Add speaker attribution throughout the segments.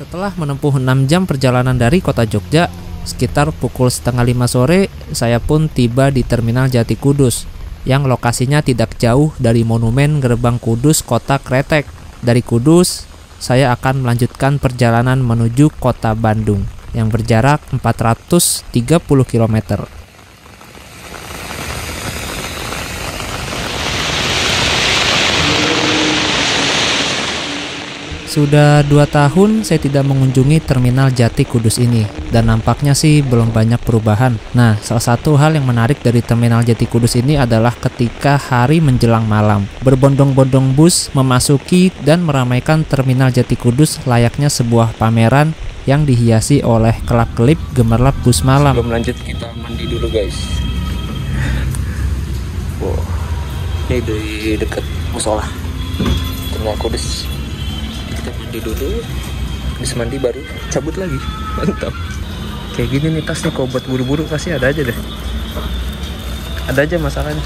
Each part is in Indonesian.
Speaker 1: Setelah menempuh 6 jam perjalanan dari kota Jogja, sekitar pukul setengah 5 sore, saya pun tiba di Terminal Jati Kudus, yang lokasinya tidak jauh dari Monumen Gerbang Kudus Kota Kretek. Dari Kudus, saya akan melanjutkan perjalanan menuju kota Bandung, yang berjarak 430 km. Sudah 2 tahun saya tidak mengunjungi Terminal Jati Kudus ini, dan nampaknya sih belum banyak perubahan. Nah, salah satu hal yang menarik dari Terminal Jati Kudus ini adalah ketika hari menjelang malam, berbondong-bondong bus memasuki dan meramaikan Terminal Jati Kudus layaknya sebuah pameran yang dihiasi oleh kelap-kelip gemerlap bus malam.
Speaker 2: Sebelum lanjut, kita mandi dulu guys. Wow, ini di dekat musola Terminal Kudus. Kita mandi dulu, habis mandi baru cabut lagi. Mantap. Kayak gini nih tasnya, kalau buat buru-buru pasti ada aja deh. Ada aja masalahnya.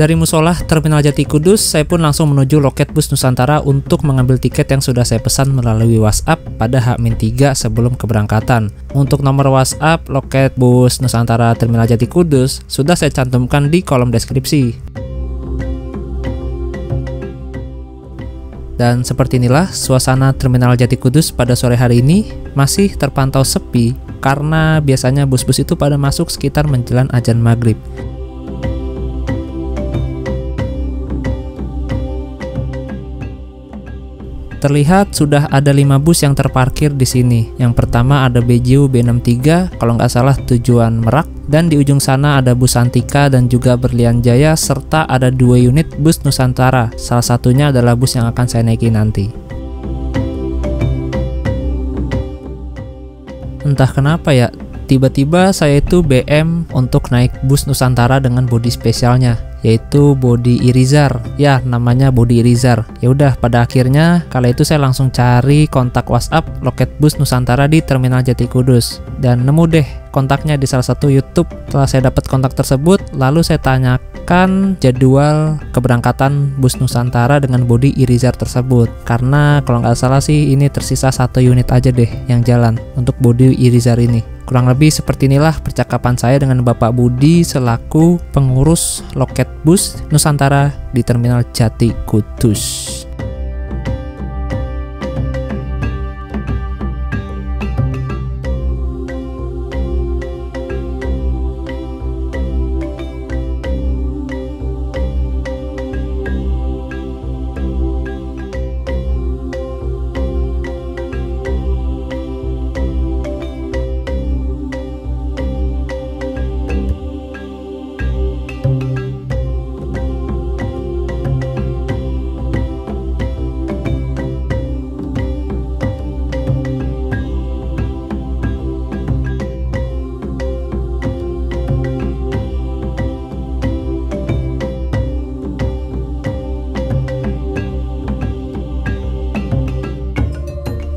Speaker 1: Dari musola Terminal Jati Kudus, saya pun langsung menuju loket bus Nusantara untuk mengambil tiket yang sudah saya pesan melalui WhatsApp pada H-3 sebelum keberangkatan. Untuk nomor WhatsApp loket bus Nusantara Terminal Jati Kudus sudah saya cantumkan di kolom deskripsi. Dan seperti inilah suasana Terminal Jati Kudus pada sore hari ini, masih terpantau sepi karena biasanya bus-bus itu pada masuk sekitar menjelang azan maghrib. Terlihat sudah ada 5 bus yang terparkir di sini. Yang pertama ada BJU B63, kalau nggak salah tujuan Merak, dan di ujung sana ada bus Antika dan juga Berlian Jaya, serta ada 2 unit bus Nusantara. Salah satunya adalah bus yang akan saya naiki nanti. Entah kenapa ya, tiba-tiba saya itu BM untuk naik bus Nusantara dengan bodi spesialnya, yaitu bodi Irizar. Ya, namanya bodi Irizar. Ya udah, pada akhirnya kala itu saya langsung cari kontak WhatsApp loket bus Nusantara di Terminal Jati Kudus dan nemu deh kontaknya di salah satu YouTube. Setelah saya dapat kontak tersebut, lalu saya tanyakan jadwal keberangkatan bus Nusantara dengan bodi Irizar tersebut. Karena kalau nggak salah sih ini tersisa 1 unit aja deh yang jalan untuk bodi Irizar ini. Kurang lebih seperti inilah percakapan saya dengan Bapak Budi selaku pengurus loket bus Nusantara di Terminal Jati Kudus.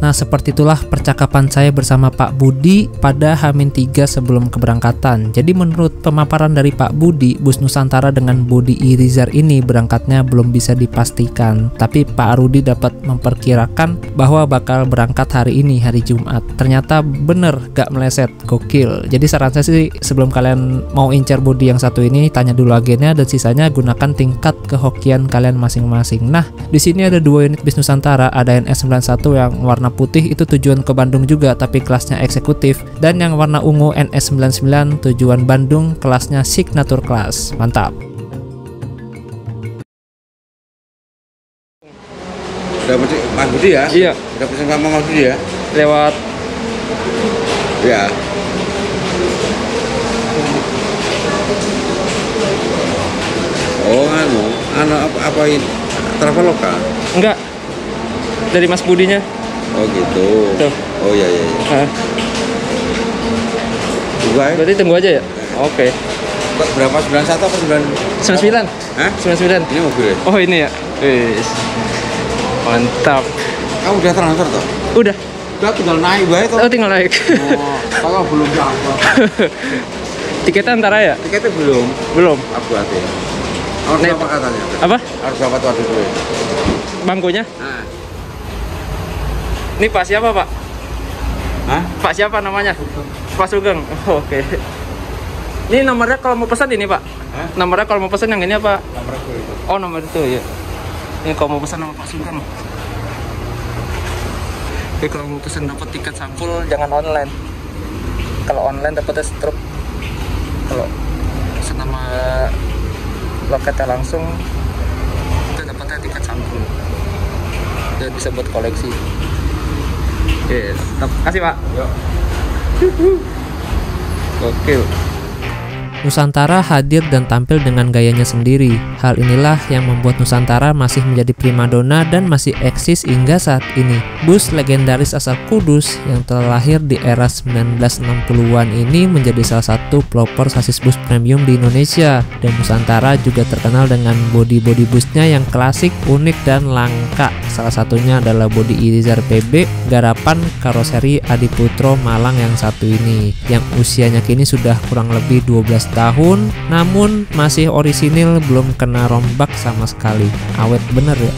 Speaker 1: Nah, seperti itulah percakapan saya bersama Pak Budi pada H-3 sebelum keberangkatan. Jadi menurut pemaparan dari Pak Budi, bus Nusantara dengan bodi Irizar ini berangkatnya belum bisa dipastikan. Tapi Pak Rudi dapat memperkirakan bahwa bakal berangkat hari ini, hari Jumat. Ternyata bener, gak meleset, gokil. Jadi saran saya sih, sebelum kalian mau incar bodi yang satu ini, tanya dulu agennya dan sisanya gunakan tingkat kehokian kalian masing-masing. Nah, di sini ada 2 unit bis Nusantara, ada NS91 yang warna putih itu tujuan ke Bandung juga tapi kelasnya eksekutif, dan yang warna ungu NS99 tujuan Bandung kelasnya signature class. Mantap.
Speaker 2: Udah Mas Budi ya?
Speaker 1: Iya.
Speaker 2: Udah pesan sama Mas Budi ya?
Speaker 1: Lewat.
Speaker 2: Ya. Oh, apa ini? Traveloka?
Speaker 1: Enggak. Dari Mas Budinya.
Speaker 2: Oh gitu.
Speaker 1: Tuh.
Speaker 2: Oh iya. Tunggu aja.
Speaker 1: Berarti tunggu aja ya? Oke.
Speaker 2: Berapa? 91 apa
Speaker 1: 99?
Speaker 2: Hah?
Speaker 1: 99.
Speaker 2: Ini mobilnya?
Speaker 1: Oh ini ya? Wis. Mantap.
Speaker 2: Kamu udah transfer toh?
Speaker 1: Udah.
Speaker 2: Udah tinggal naik bae toh.
Speaker 1: Oh tinggal naik.
Speaker 2: Oh, kalau belum dapat.
Speaker 1: Tiketnya antara ya?
Speaker 3: Tiketnya belum.
Speaker 1: Belum.
Speaker 3: Aku hati ya. Harus
Speaker 1: Nek-
Speaker 3: apa katanya?
Speaker 1: Apa?
Speaker 3: Harus apa tuh ada dulu.
Speaker 1: Bangkunya?
Speaker 3: Nah.
Speaker 1: Ini Pak siapa, Pak?
Speaker 3: Hah?
Speaker 1: Pak siapa namanya? Pak Sugeng. Oh, oke. Ini nomornya kalau mau pesan ini, Pak.
Speaker 3: Hah?
Speaker 1: Nomornya kalau mau pesan yang ini apa?
Speaker 3: Nomor aku itu.
Speaker 1: Oh, nomor itu ya. Ini kalau mau pesan sama Pak Sugeng. Oke, kalau mau pesan dapat tiket sampul jangan online. Kalau online dapatnya struk. Kalau pesan sama loketnya langsung itu dapatnya tiket sampul. Dan bisa buat koleksi. Oke, terima kasih Pak.
Speaker 3: Yuk.
Speaker 1: Oke. Nusantara hadir dan tampil dengan gayanya sendiri. Hal inilah yang membuat Nusantara masih menjadi primadona dan masih eksis hingga saat ini. Bus legendaris asal Kudus yang telah lahir di era 1960-an ini menjadi salah satu pelopor sasis bus premium di Indonesia. Dan Nusantara juga terkenal dengan bodi-bodi busnya yang klasik, unik, dan langka. Salah satunya adalah bodi Irizar PB garapan karoseri Adiputro Malang yang satu ini, yang usianya kini sudah kurang lebih 12 tahun, namun masih orisinil, belum kena rombak sama sekali. Awet bener ya.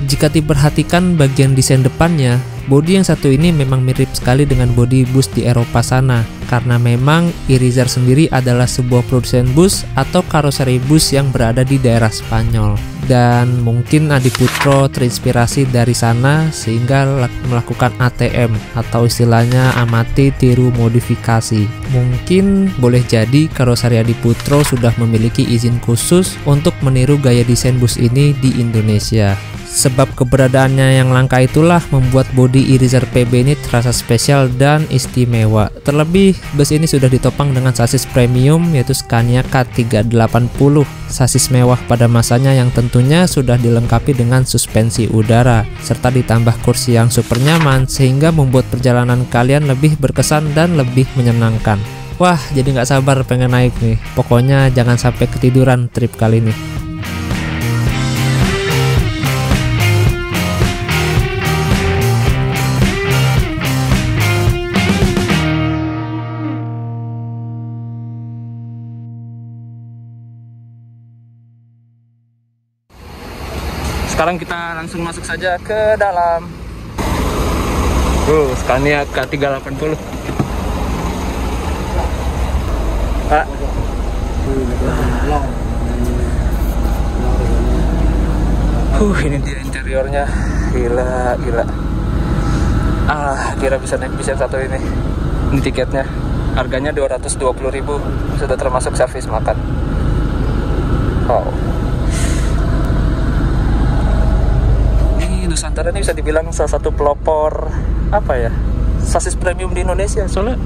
Speaker 1: Jika diperhatikan bagian desain depannya, bodi yang satu ini memang mirip sekali dengan bodi bus di Eropa sana, karena memang Irizar sendiri adalah sebuah produsen bus atau karoseri bus yang berada di daerah Spanyol. Dan mungkin Adiputro terinspirasi dari sana sehingga melakukan ATM atau istilahnya amati tiru modifikasi. Mungkin boleh jadi karoseri Adiputro sudah memiliki izin khusus untuk meniru gaya desain bus ini di Indonesia. Sebab keberadaannya yang langka itulah membuat bodi Irizar PB ini terasa spesial dan istimewa. Terlebih, bus ini sudah ditopang dengan sasis premium yaitu Scania K380, sasis mewah pada masanya yang tentunya sudah dilengkapi dengan suspensi udara, serta ditambah kursi yang super nyaman sehingga membuat perjalanan kalian lebih berkesan dan lebih menyenangkan. Wah, jadi nggak sabar pengen naik nih. Pokoknya jangan sampai ketiduran trip kali ini. Sekarang kita langsung masuk saja ke dalam. Scania K380. Pak. Ini dia interiornya. Gila. Kira bisa naik bis yang satu ini. Ini tiketnya. Harganya 220.000. Sudah termasuk servis makan. Wow. Nusantara ini bisa dibilang salah satu pelopor apa ya, sasis premium di Indonesia. Soalnya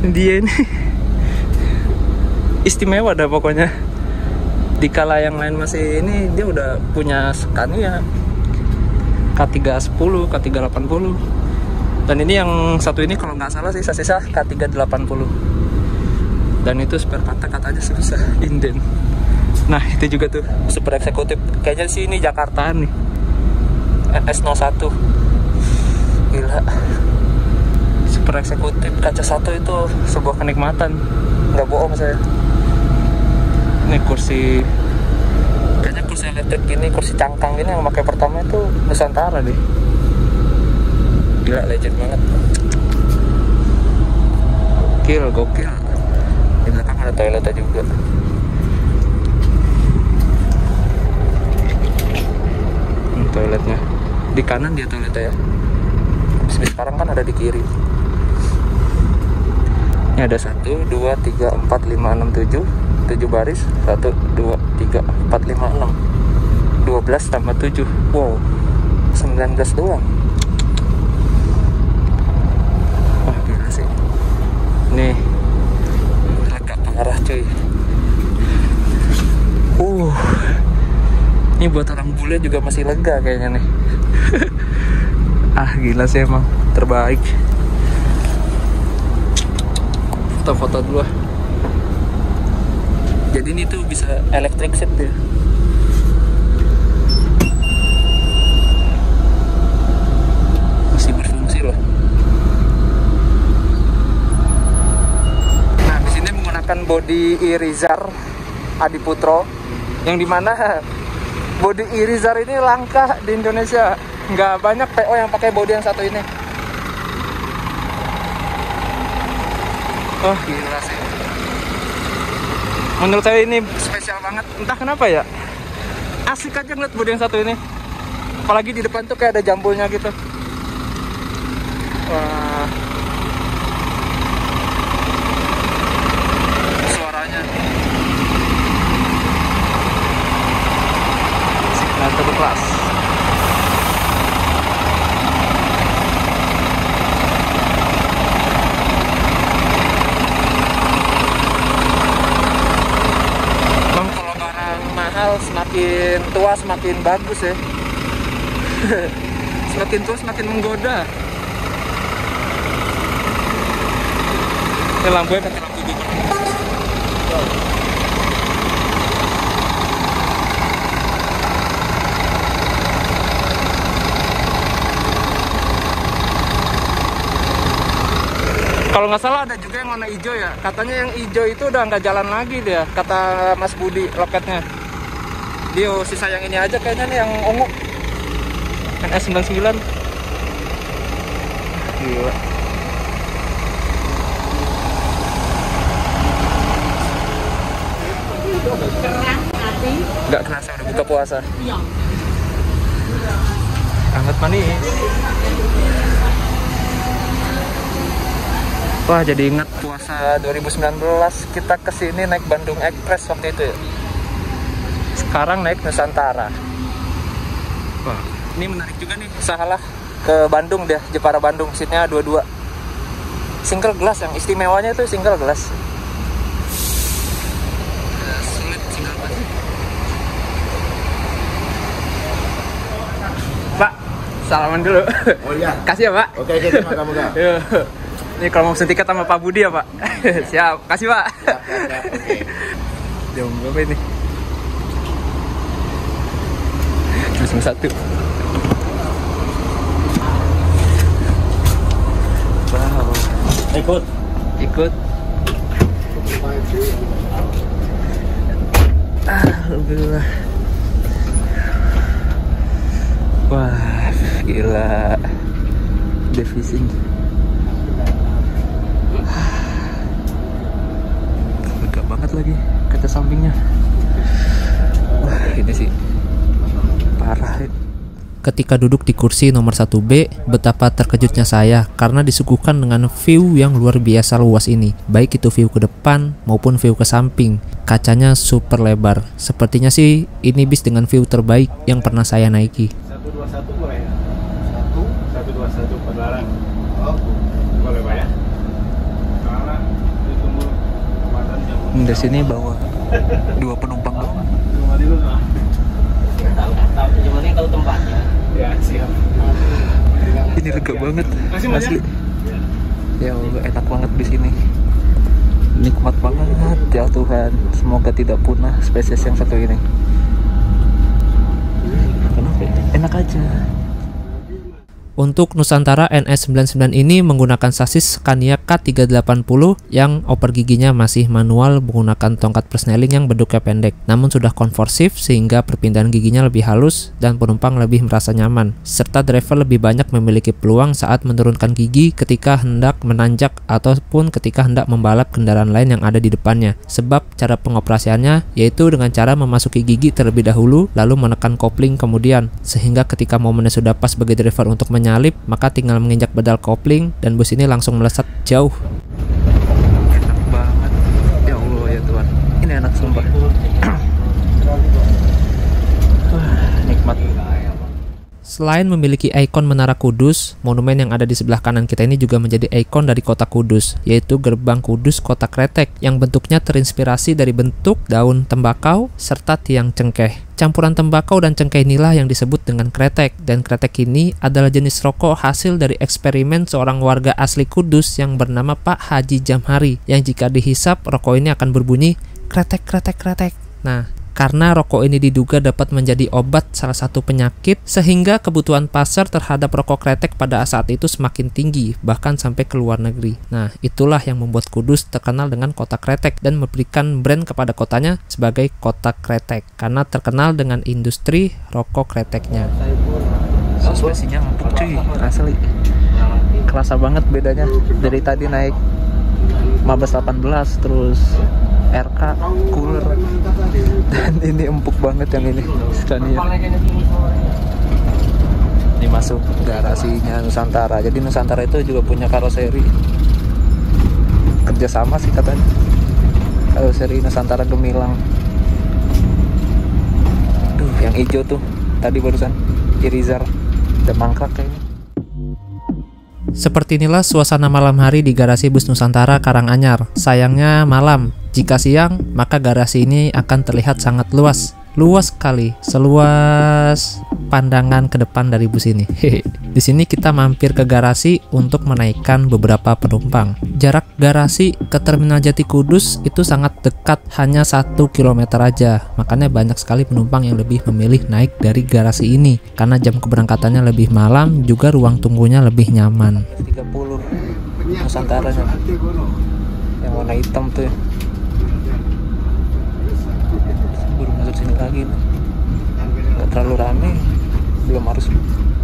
Speaker 1: dia ini istimewa dah pokoknya. Di kala yang lain masih ini, dia udah punya Scania K310, K380. Dan ini yang satu ini kalau nggak salah sih sasisnya K380. Dan itu spare part aja susah inden. Nah itu juga tuh super eksekutif. Kayaknya sih ini Jakartaan nih. NS01. Gila. Super eksekutif kaca satu itu sebuah kenikmatan. Nggak bohong saya. Ini kursi, kayaknya kursi elektrik gini, kursi cangkang gini yang pakai pertama itu Nusantara deh. Gila, legend banget. Gokil. Di belakang ada toiletnya juga. Toiletnya di kanan, dia toiletnya ya. Sekarang kan ada di kiri. Ini ada 1, 2, 3, 4, 5, 6, 7 baris. 1, 2, 3, 4, 5, 6 12 tambah 7. Wow, 19 doang. Wah gila sih. Nih agak parah cuy. Ini buat orang bule juga masih lega kayaknya nih. Gila sih emang terbaik.
Speaker 2: Foto-foto dulu. Jadi ini tuh bisa electric seat ya. Masih berfungsi loh. Nah, di sini menggunakan body Irizar Adiputro, yang dimana body Irizar ini langka di Indonesia. Nggak banyak PO yang pakai body yang satu ini. Oh gila sih. Menurut saya ini spesial banget. Entah kenapa ya. Asik aja ngeliat bodi yang satu ini. Apalagi di depan tuh kayak ada jambulnya gitu. Wah. Suaranya. Signal terkelas. Semakin tua semakin bagus ya. Semakin tua semakin menggoda. Ini lampunya pakai lampu gubernur. Kalau nggak salah ada juga yang warna hijau ya. Katanya yang hijau itu udah nggak jalan lagi dia, kata Mas Budi loketnya. Dia sisa yang ini aja kayaknya nih, yang ungu NS99. Gila. Nggak kerasa udah buka puasa. Hangat manis. Wah, jadi ingat puasa 2019 kita kesini naik Bandung Express waktu itu ya. Sekarang naik Nusantara. Wah, ini menarik juga nih. Salah ke Bandung dia, Jepara Bandung, seatnya 22. Single glass, yang istimewanya itu single glass. Sulit single glass. Pak, salaman dulu.
Speaker 3: Oh iya.
Speaker 2: Kasih ya Pak.
Speaker 3: Oke, terima kasih.
Speaker 2: Ini kalau mau pesen tiket sama Pak Budi ya Pak. Siap, kasih Pak.
Speaker 3: Siap, oke.
Speaker 2: Jam berapa ini? Jam 1. Wow. Ikut. Alhamdulillah. Wah, gila. Defising. Lega banget lagi kaca sampingnya. Wah, ini sih parah.
Speaker 1: Ketika duduk di kursi nomor 1B, betapa terkejutnya saya karena disuguhkan dengan view yang luar biasa luas ini. Baik itu view ke depan maupun view ke samping. Kacanya super lebar. Sepertinya sih ini bis dengan view terbaik yang pernah saya naiki.
Speaker 4: 121 boleh ya? 121 Padalarang. Oh, boleh Pak ya? Karena ditunggu Ramadan jam.
Speaker 2: Di sini bawa 2 penumpang doang.
Speaker 4: Cuma dulu lah.
Speaker 5: Tahu gimana kalau tempatnya.
Speaker 4: Ya, siap.
Speaker 2: Ini lega banget.
Speaker 4: Masih
Speaker 2: Asli. Ya Allah, enak banget di sini. Nikmat banget ya Tuhan. Semoga tidak punah spesies yang satu ini. Kenapa ya? Enak aja.
Speaker 1: Untuk Nusantara NS99 ini menggunakan sasis Scania K380 yang oper giginya masih manual menggunakan tongkat persneling yang bentuknya pendek, namun sudah konversif sehingga perpindahan giginya lebih halus dan penumpang lebih merasa nyaman, serta driver lebih banyak memiliki peluang saat menurunkan gigi ketika hendak menanjak ataupun ketika hendak membalap kendaraan lain yang ada di depannya, sebab cara pengoperasiannya yaitu dengan cara memasuki gigi terlebih dahulu lalu menekan kopling kemudian, sehingga ketika momennya sudah pas bagi driver untuk menyalip, maka tinggal menginjak pedal kopling dan bus ini langsung melesat jauh.
Speaker 2: Enak banget. Ya Allah ya Tuhan. Ini enak sumpah. Wah, nikmat.
Speaker 1: Selain memiliki ikon Menara Kudus, monumen yang ada di sebelah kanan kita ini juga menjadi ikon dari kota Kudus, yaitu Gerbang Kudus Kota Kretek yang bentuknya terinspirasi dari bentuk daun tembakau serta tiang cengkeh. Campuran tembakau dan cengkeh inilah yang disebut dengan kretek, dan kretek ini adalah jenis rokok hasil dari eksperimen seorang warga asli Kudus yang bernama Pak Haji Jamhari, yang jika dihisap rokok ini akan berbunyi kretek kretek kretek. Nah, karena rokok ini diduga dapat menjadi obat salah satu penyakit, sehingga kebutuhan pasar terhadap rokok kretek pada saat itu semakin tinggi, bahkan sampai ke luar negeri. Nah, itulah yang membuat Kudus terkenal dengan kota kretek dan memberikan brand kepada kotanya sebagai kota kretek, karena terkenal dengan industri rokok kreteknya.
Speaker 2: Suspensinya empuk cuy, asli. Kerasa banget bedanya dari tadi naik Mabes 18 terus RK cooler, dan ini empuk banget yang ini Scania. Ini masuk garasinya Nusantara. Jadi Nusantara itu juga punya karoseri, kerjasama sih katanya, karoseri Nusantara Gemilang. Duh, yang hijau tuh tadi barusan Irizar, udah mangkrak kayaknya.
Speaker 1: Seperti inilah suasana malam hari di garasi bus Nusantara Karanganyar. Sayangnya malam. Jika siang, maka garasi ini akan terlihat sangat luas. Luas sekali, seluas pandangan ke depan dari bus ini. Di sini kita mampir ke garasi untuk menaikkan beberapa penumpang. Jarak garasi ke Terminal Jati Kudus itu sangat dekat, hanya 1 km aja. Makanya banyak sekali penumpang yang lebih memilih naik dari garasi ini, karena jam keberangkatannya lebih malam, juga ruang tunggunya lebih nyaman.
Speaker 2: 30 Nusantara yang warna hitam tuh ya. Baru masuk sini lagi, nggak terlalu rame, belum harus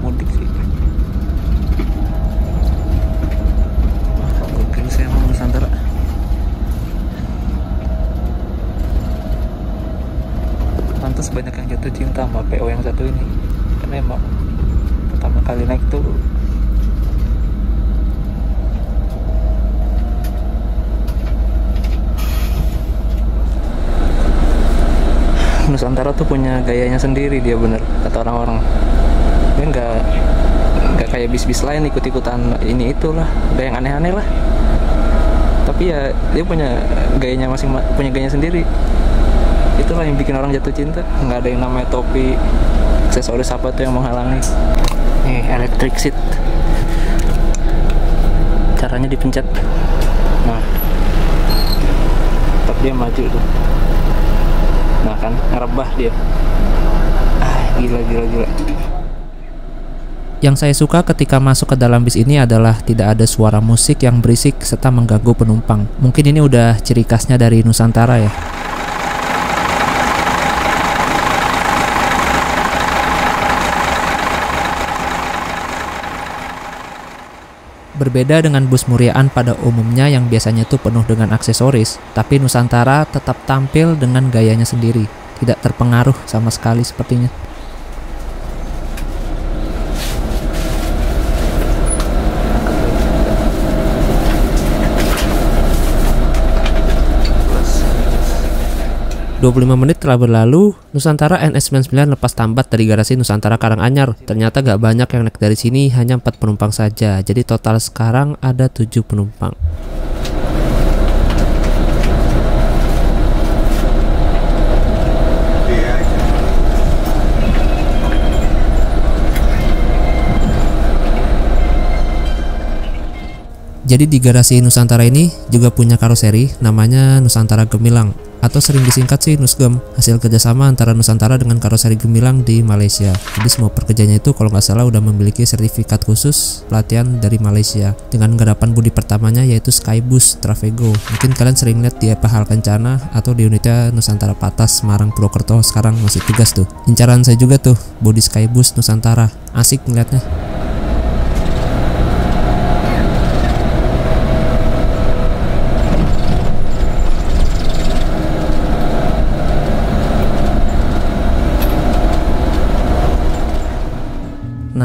Speaker 2: mudik sih. Gokil sih emang Nusantara. Pantas banyak yang jatuh cinta sama PO yang satu ini, karena emang pertama kali naik tuh Nusantara tuh punya gayanya sendiri, dia bener kata orang-orang. Dia nggak kayak bis-bis lain ikut-ikutan ini itulah, gaya yang aneh-aneh lah. Tapi ya dia punya gayanya punya gayanya sendiri. Itulah yang bikin orang jatuh cinta. Nggak ada yang namanya topi, aksesoris apa tuh yang menghalangi. Nih electric seat, caranya dipencet. Nah, tetap dia maju tuh. Nah kan, ngerebah dia. Gila.
Speaker 1: Yang saya suka ketika masuk ke dalam bis ini adalah tidak ada suara musik yang berisik serta mengganggu penumpang. Mungkin ini udah ciri khasnya dari Nusantara ya. Berbeda dengan bus Muriaan pada umumnya yang biasanya itu penuh dengan aksesoris, tapi Nusantara tetap tampil dengan gayanya sendiri, tidak terpengaruh sama sekali sepertinya. ...25 menit telah berlalu, Nusantara NS99 lepas tambat dari garasi Nusantara Karanganyar. Ternyata gak banyak yang naik dari sini, hanya 4 penumpang saja. Jadi total sekarang ada 7 penumpang. Jadi di garasi Nusantara ini juga punya karoseri namanya Nusantara Gemilang, atau sering disingkat sih Nusgem, hasil kerjasama antara Nusantara dengan karoseri Gemilang di Malaysia. Jadi semua pekerjanya itu kalau nggak salah udah memiliki sertifikat khusus pelatihan dari Malaysia, dengan garapan bodi pertamanya yaitu Skybus Travego. Mungkin kalian sering lihat di Pahal Kencana atau di unitnya Nusantara Patas Semarang Purwokerto, sekarang masih tugas tuh. Incaran saya juga tuh bodi Skybus Nusantara, asik ngeliatnya.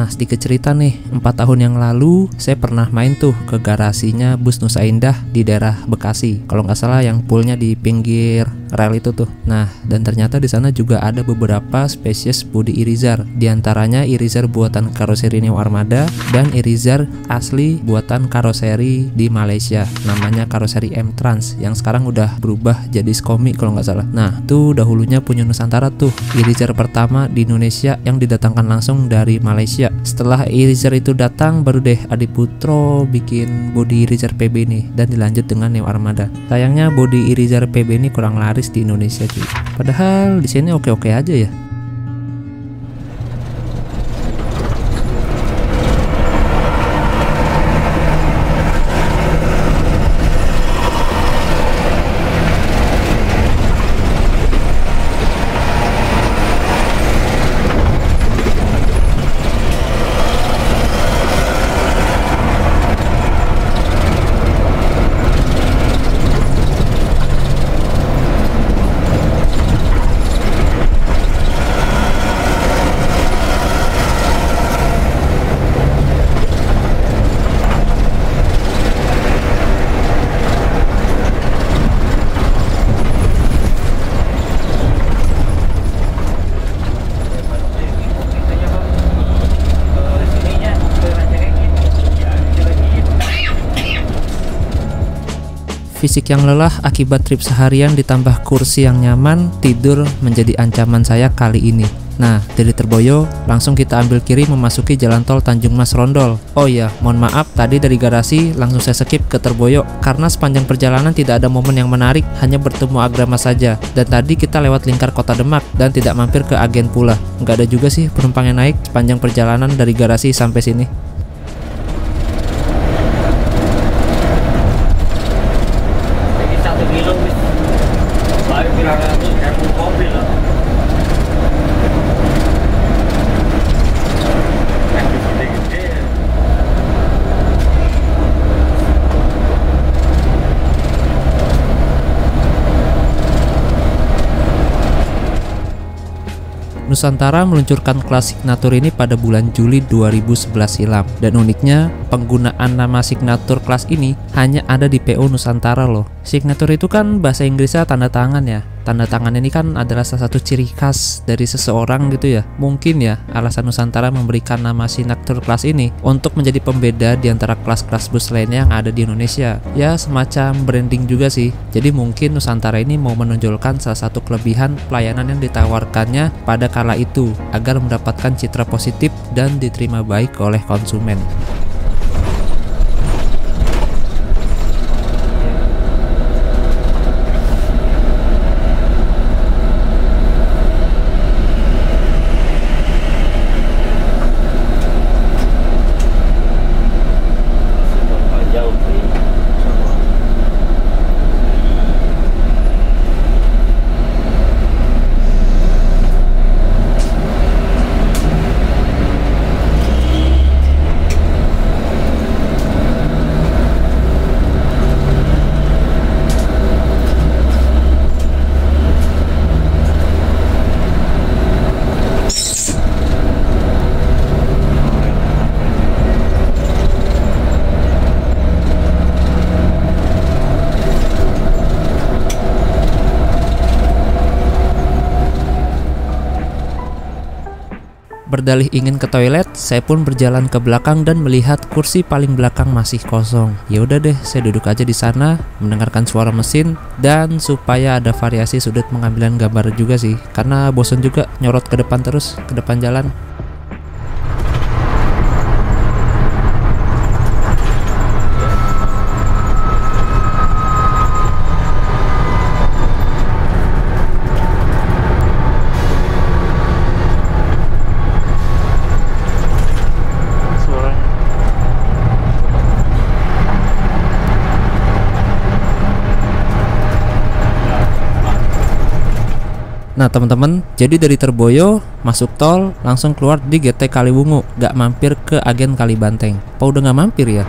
Speaker 1: Nah, sedikit cerita nih, 4 tahun yang lalu saya pernah main tuh ke garasinya Bus Nusa Indah di daerah Bekasi. Kalau nggak salah yang poolnya di pinggir rel itu tuh. Nah, dan ternyata di sana juga ada beberapa spesies bodi Irizar. Di antaranya Irizar buatan karoseri Neo Armada dan Irizar asli buatan karoseri di Malaysia. Namanya karoseri M Trans yang sekarang udah berubah jadi Skomi kalau nggak salah. Nah, itu dahulunya punya Nusantara tuh. Irizar pertama di Indonesia yang didatangkan langsung dari Malaysia. Setelah Irizar itu datang, baru deh Adiputro bikin bodi Irizar PB nih dan dilanjut dengan Neo Armada. Sayangnya bodi Irizar PB ini kurang laris di Indonesia cuy. Padahal di sini oke-oke aja ya. Fisik yang lelah akibat trip seharian ditambah kursi yang nyaman, tidur menjadi ancaman saya kali ini. Nah, dari Terboyo langsung kita ambil kiri memasuki jalan tol Tanjung Mas Rondol. Oh iya, mohon maaf tadi dari garasi langsung saya skip ke Terboyo karena sepanjang perjalanan tidak ada momen yang menarik, hanya bertemu Agrama saja. Dan tadi kita lewat lingkar Kota Demak dan tidak mampir ke Agen pula. Nggak ada juga sih penumpang yang naik sepanjang perjalanan dari garasi sampai sini. Nusantara meluncurkan kelas signatur ini pada bulan Juli 2011 silam. Dan uniknya, penggunaan nama signatur kelas ini hanya ada di PO Nusantara loh. Signatur itu kan bahasa Inggrisnya tanda tangan ya. Tanda tangan ini kan adalah salah satu ciri khas dari seseorang gitu ya. Mungkin ya alasan Nusantara memberikan nama signatur kelas ini untuk menjadi pembeda di antara kelas-kelas bus lainnya yang ada di Indonesia. Ya semacam branding juga sih. Jadi mungkin Nusantara ini mau menonjolkan salah satu kelebihan pelayanan yang ditawarkannya pada kala itu agar mendapatkan citra positif dan diterima baik oleh konsumen. Berdalih ingin ke toilet, saya pun berjalan ke belakang dan melihat kursi paling belakang masih kosong. Ya udah deh, saya duduk aja di sana, mendengarkan suara mesin dan supaya ada variasi sudut pengambilan gambar juga sih. Karena bosan juga nyorot ke depan terus, ke depan jalan. Nah teman-teman, jadi dari Terboyo masuk tol langsung keluar di GT Kaliwungu, gak mampir ke Agen Kalibanteng. Apa udah gak mampir ya?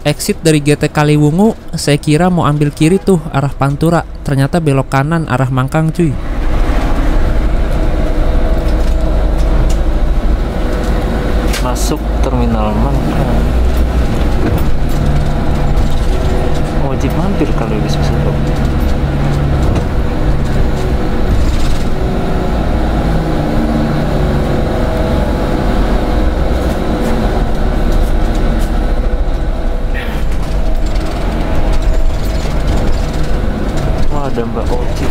Speaker 1: exit dari GT Kaliwungu, saya kira mau ambil kiri tuh arah Pantura, ternyata belok kanan arah Mangkang cuy. Masuk terminal Mangkang. Wajib mampir kalau bisa besok. Wah, ada Mbak Oci.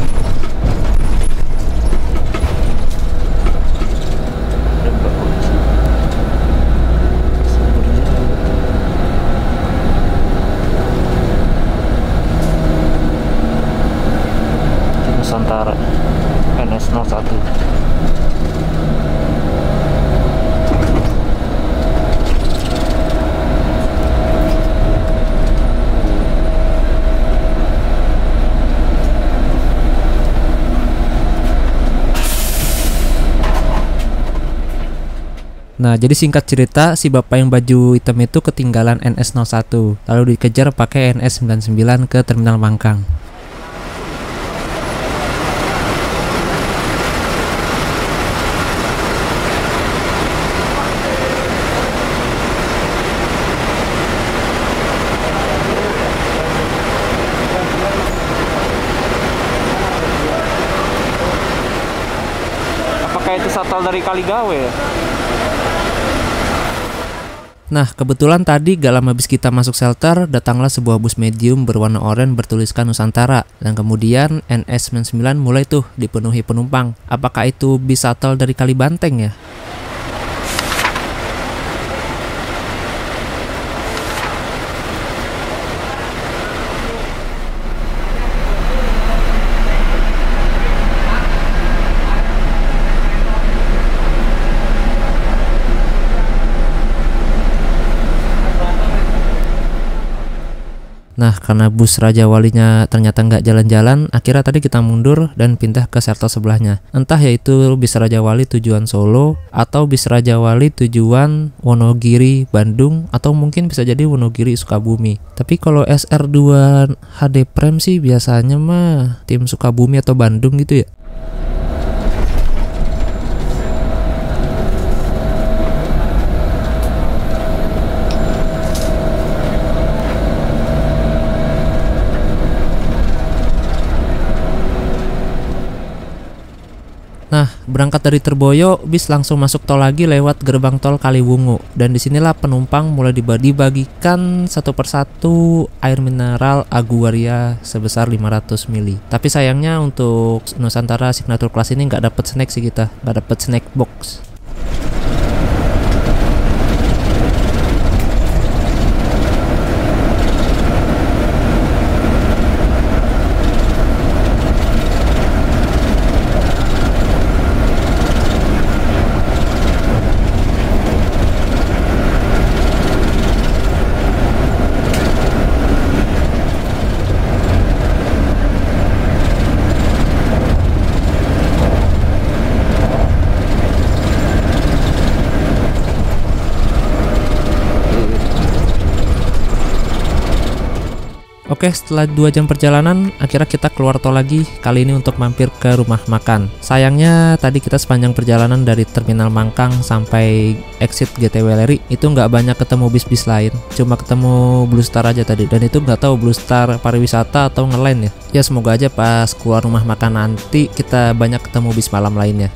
Speaker 1: Ada Mbak Oci. Nusantara NS01. Nah, jadi singkat cerita, si bapak yang baju hitam itu ketinggalan NS01, lalu dikejar pakai NS99 ke terminal Mangkang. Apakah itu shuttle dari Kaligawe ya? Nah, kebetulan tadi gak lama habis kita masuk shelter, datanglah sebuah bus medium berwarna oranye bertuliskan Nusantara. Dan kemudian NS99 mulai tuh dipenuhi penumpang. Apakah itu bis shuttle dari Kalibanteng ya? Nah, karena bus Raja Walinya ternyata nggak jalan-jalan, akhirnya tadi kita mundur dan pindah ke shelter sebelahnya. Entah yaitu bis Raja Wali tujuan Solo, atau bis Raja Wali tujuan Wonogiri, Bandung, atau mungkin bisa jadi Wonogiri, Sukabumi. Tapi kalau SR2 HD Prime sih biasanya mah tim Sukabumi atau Bandung gitu ya. Nah, berangkat dari Terboyo, bis langsung masuk tol lagi lewat gerbang tol Kaliwungu. Dan disinilah penumpang mulai dibagikan satu persatu air mineral Aguaria sebesar 500 ml. Tapi sayangnya untuk Nusantara Signature Class ini nggak dapet snack sih kita, nggak dapet snack box. Oke, setelah 2 jam perjalanan, akhirnya kita keluar tol lagi, kali ini untuk mampir ke rumah makan. Sayangnya tadi kita sepanjang perjalanan dari terminal Mangkang sampai exit GT Weleri itu nggak banyak ketemu bis-bis lain, cuma ketemu Blue Star aja tadi, dan itu nggak tahu Blue Star pariwisata atau ngeline ya. Ya semoga aja pas keluar rumah makan nanti kita banyak ketemu bis malam lainnya.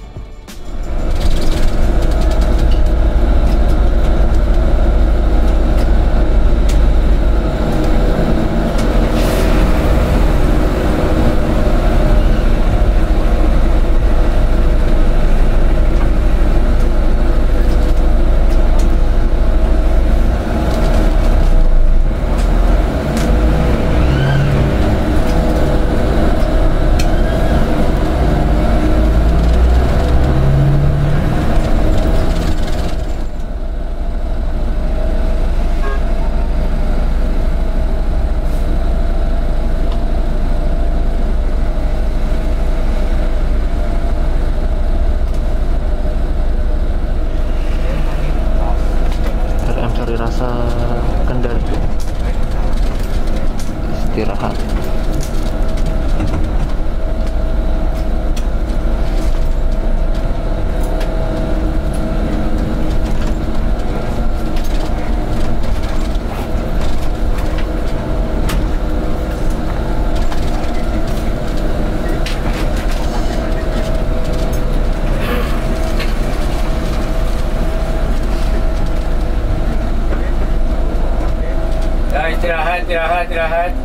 Speaker 4: istirahat.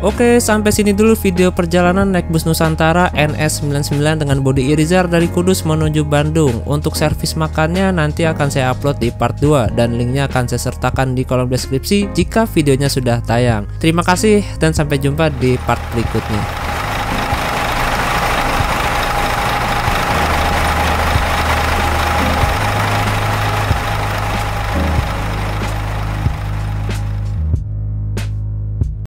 Speaker 1: Oke, sampai sini dulu video perjalanan naik bus Nusantara NS99 dengan bodi Irizar dari Kudus menuju Bandung. Untuk servis makannya nanti akan saya upload di part 2 dan linknya akan saya sertakan di kolom deskripsi jika videonya sudah tayang. Terima kasih dan sampai jumpa di part berikutnya.